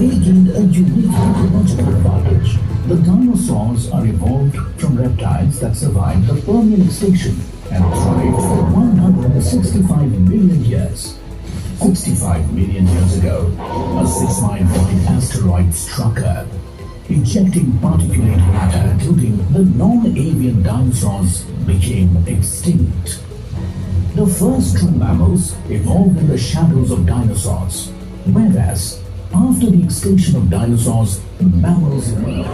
they gained a unique ecological advantage. The dinosaurs are evolved from reptiles that survived the Permian extinction and thrived for 165 million years. 65 million years ago, a 6-mile wide asteroid struck Earth, ejecting particulate matter, including the non-avian dinosaurs, became extinct. The first true mammals evolved in the shadows of dinosaurs, whereas after the extinction of dinosaurs, mammals emerged.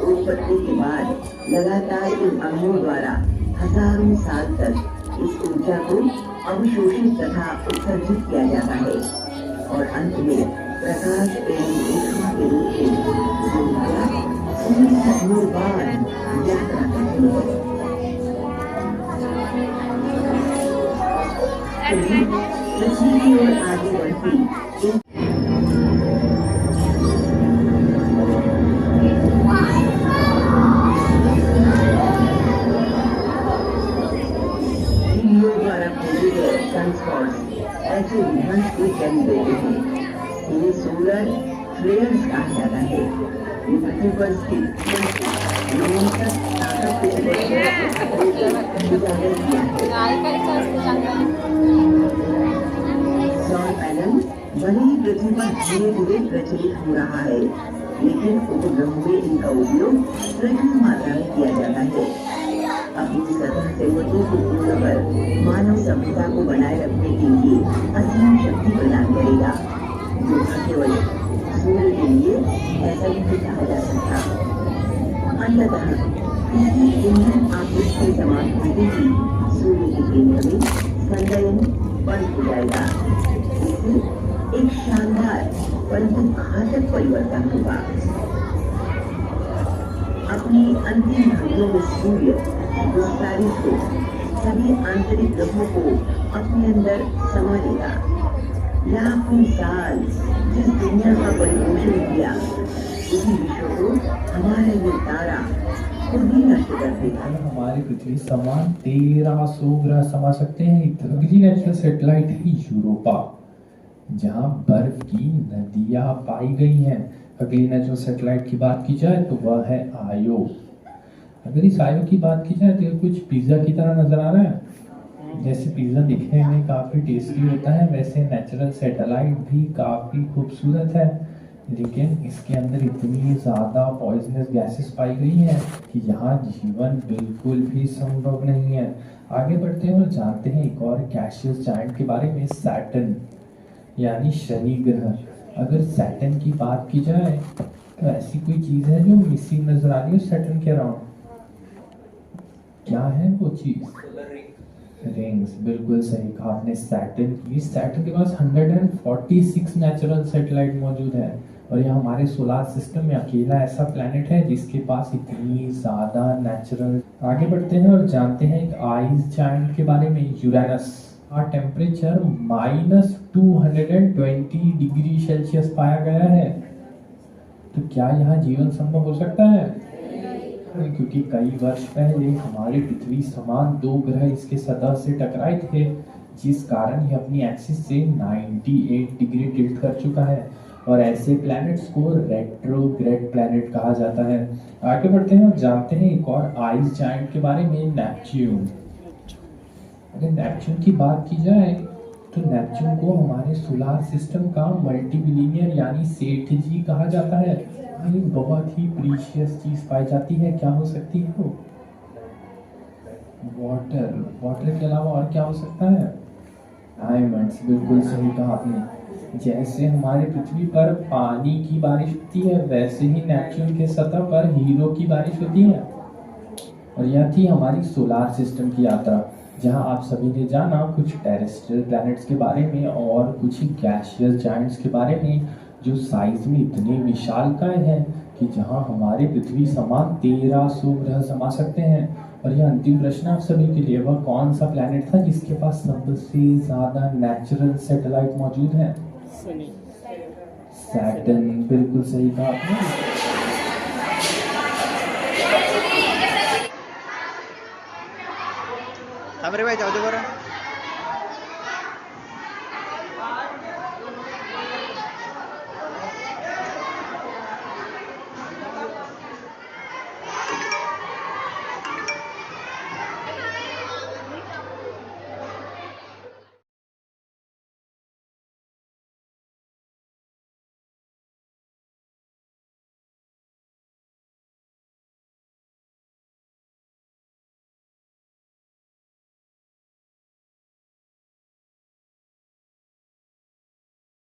उत्पत्ति के बाद लगातार इन अणुओं द्वारा हजारों साल तक इस ऊर्जा को अवशोषित तथा उत्सर्जित किया जाता है और अंत में प्रकाश एवं ऊष्मा के रूप में सूर्य बाद यात्रा करती है। पृथ्वी की ओर आगे बढ़ती ऐसे विध्वंस के जन्म देते हैं। इन्हें सोलर फ्लेयर्स कहा जाता है। ये पृथ्वी पर स्थित न्यूनतम ताकत के उजागर किया है। सौर पैनल भले ही पृथ्वी पर धीरे धीरे प्रचलित हो रहा है, लेकिन उपग्रहों में इनका उपयोग प्रचुर मात्रा में किया जाता है। अपनी सतह से महत्वपूर्ण पर मानव सभ्यता को बनाए रखने के लिए असीम शक्ति प्रदान करेगा, जो केवल सूर्य के लिए ऐसा नहीं कहा जा सकता। अंततः इसकी ईंधन आपूर्ति समाप्त होते ही सूर्य के केंद्र में संलयन बंद हो जाएगा। इससे एक शानदार परंतु घातक परिवर्तन होगा। अपनी अंतिम घड़ियों में सूर्य विस्तारित हो सभी आंतरिक ग्रहों को अपने अंदर समा लेगा। लाखों साल जिस दुनिया का परिपोषण किया, उसी विश्व को हमारा ये तारा खुद ही नष्ट कर देगा। हमारी पृथ्वी समान 1300 ग्रह समा सकते हैं। अगली नेचुरल सैटेलाइट है यूरोपा, जहाँ बर्फ की नदियाँ पाई गई हैं। अगली नेचुरल सैटेलाइट की बात की जाए तो वह है आयो। अगर इस आयो की बात की जाए तो ये कुछ पिज़्ज़ा की तरह नज़र आ रहा है। जैसे पिज़्ज़ा दिखने में काफ़ी टेस्टी होता है, वैसे नेचुरल सैटेलाइट भी काफ़ी खूबसूरत है, लेकिन इसके अंदर इतनी ज़्यादा पॉइजनस गैसेस पाई गई हैं कि यहाँ जीवन बिल्कुल भी संभव नहीं है। आगे बढ़ते हैं और जानते हैं एक और गैसियस जायंट के बारे में, सैटर्न यानी शनि ग्रह। अगर सैटर्न की बात की जाए तो ऐसी कोई चीज़ है जो मिसिंग नज़र आ रही है सैटर्न के अराउंड। क्या है वो चीज़? रिंग्स, बिल्कुल सही कहा आपने। सैटर्न के पास 146 नेचुरल सैटेलाइट मौजूद है और यह हमारे सोलार सिस्टम में अकेला ऐसा प्लैनेट है जिसके पास इतनी ज़्यादा नेचुरल। आगे बढ़ते हैं और जानते हैं एक आइस जायंट के बारे में, यूरेनस। टेम्परेचर -220 डिग्री सेल्सियस पाया गया है। तो क्या यहाँ जीवन संभव हो सकता है? क्योंकि कई वर्ष पहले हमारी पृथ्वी समान 2 ग्रह इसके सतह से टकराए थे, जिस कारण यह अपनी एक्सिस से 98 डिग्री टिल्ट कर चुका है और ऐसे प्लैनेट्स को रेट्रोग्रेड प्लैनेट कहा जाता है। आगे बढ़ते हैं और जानते हैं एक और आइस जायंट के बारे में, नेपच्यून। अगर नेपच्यून की बात की जाए तो नेपच्यून को हमारे सोलार सिस्टम का मल्टीबिलियनियर यानी सेठ जी कहा जाता है। एक बहुत ही प्रीशियस चीज पाई जाती है। क्या हो सकती है वो? वाटर के अलावा और क्या हो सकता है? डायमंड्स, बिल्कुल सही कहा आपने। जैसे हमारे पृथ्वी पर पानी की बारिश होती है, वैसे ही नेपच्यून के सतह पर हीरो की बारिश होती है। और यह थी हमारी सोलार सिस्टम की यात्रा, जहां आप सभी ने जाना कुछ टेरेस्ट्रियल प्लैनेट्स के बारे में और कुछ गैसियस जायंट्स के बारे में, जो साइज में इतने विशालकाय हैं कि जहां हमारी पृथ्वी समान 1300 ग्रह समा सकते हैं। और यह अंतिम प्रश्न आप सभी के लिए, वह कौन सा प्लैनेट था जिसके पास सबसे ज़्यादा नेचुरल सैटेलाइट मौजूद है? सैटर्न, बिल्कुल सही कहा आपने। थांब रे भाई, जाऊ दे बरं.